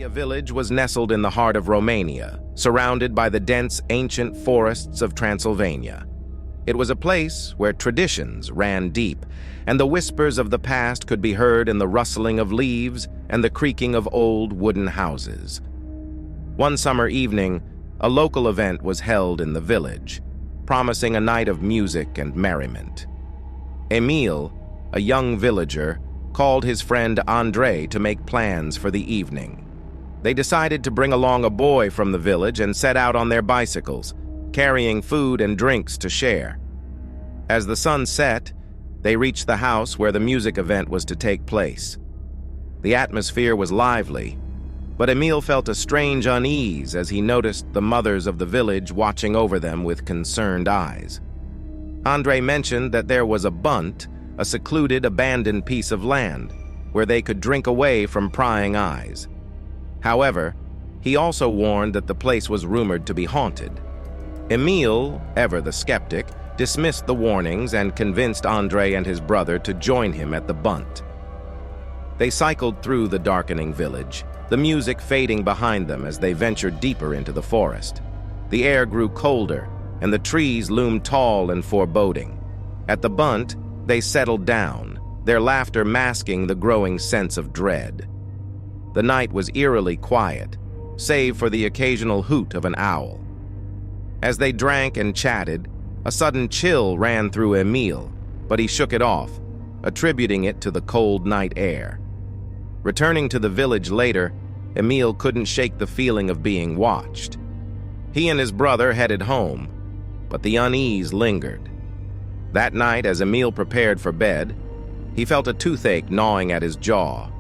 Eulalia Village was nestled in the heart of Romania, surrounded by the dense ancient forests of Transylvania. It was a place where traditions ran deep, and the whispers of the past could be heard in the rustling of leaves and the creaking of old wooden houses. One summer evening, a local event was held in the village, promising a night of music and merriment. Emil, a young villager, called his friend Andrei to make plans for the evening. They decided to bring along a boy from the village and set out on their bicycles, carrying food and drinks to share. As the sun set, they reached the house where the music event was to take place. The atmosphere was lively, but Emil felt a strange unease as he noticed the mothers of the village watching over them with concerned eyes. Andrei mentioned that there was a bunt, a secluded, abandoned piece of land, where they could drink away from prying eyes. However, he also warned that the place was rumored to be haunted. Emil, ever the skeptic, dismissed the warnings and convinced Andrei and his brother to join him at the bunt. They cycled through the darkening village, the music fading behind them as they ventured deeper into the forest. The air grew colder, and the trees loomed tall and foreboding. At the bunt, they settled down, their laughter masking the growing sense of dread. The night was eerily quiet, save for the occasional hoot of an owl. As they drank and chatted, a sudden chill ran through Emil, but he shook it off, attributing it to the cold night air. Returning to the village later, Emil couldn't shake the feeling of being watched. He and his brother headed home, but the unease lingered. That night, as Emil prepared for bed, he felt a toothache gnawing at his jaw.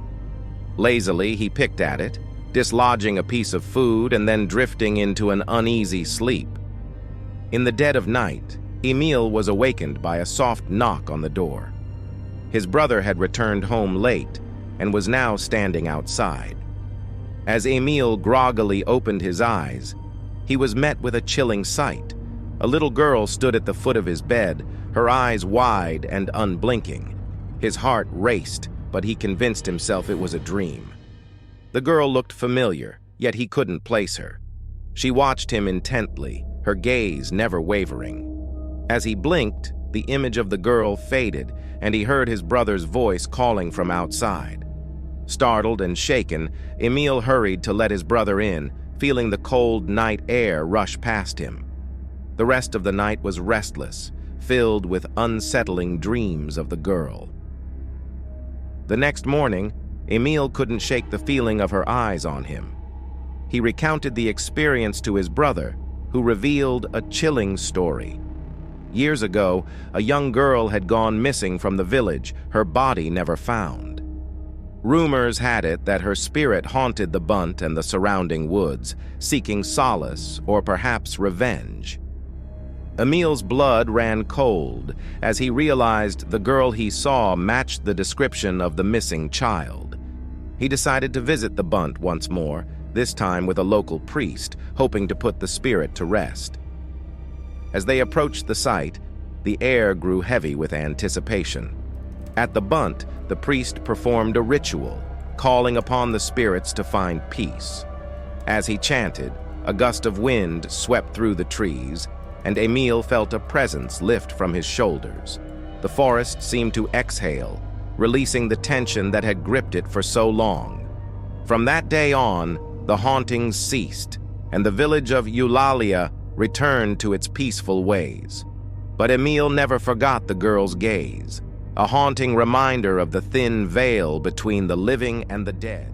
Lazily, he picked at it, dislodging a piece of food and then drifting into an uneasy sleep. In the dead of night, Emil was awakened by a soft knock on the door. His brother had returned home late and was now standing outside. As Emil groggily opened his eyes, he was met with a chilling sight. A little girl stood at the foot of his bed, her eyes wide and unblinking. His heart raced, but he convinced himself it was a dream. The girl looked familiar, yet he couldn't place her. She watched him intently, her gaze never wavering. As he blinked, the image of the girl faded, and he heard his brother's voice calling from outside. Startled and shaken, Emil hurried to let his brother in, feeling the cold night air rush past him. The rest of the night was restless, filled with unsettling dreams of the girl. The next morning, Emil couldn't shake the feeling of her eyes on him. He recounted the experience to his brother, who revealed a chilling story. Years ago, a young girl had gone missing from the village, her body never found. Rumors had it that her spirit haunted the bunt and the surrounding woods, seeking solace or perhaps revenge. Emil's blood ran cold as he realized the girl he saw matched the description of the missing child. He decided to visit the bunt once more, this time with a local priest, hoping to put the spirit to rest. As they approached the site, the air grew heavy with anticipation. At the bunt, the priest performed a ritual, calling upon the spirits to find peace. As he chanted, a gust of wind swept through the trees, and Emil felt a presence lift from his shoulders. The forest seemed to exhale, releasing the tension that had gripped it for so long. From that day on, the hauntings ceased, and the village of Eulalia returned to its peaceful ways. But Emil never forgot the girl's gaze, a haunting reminder of the thin veil between the living and the dead.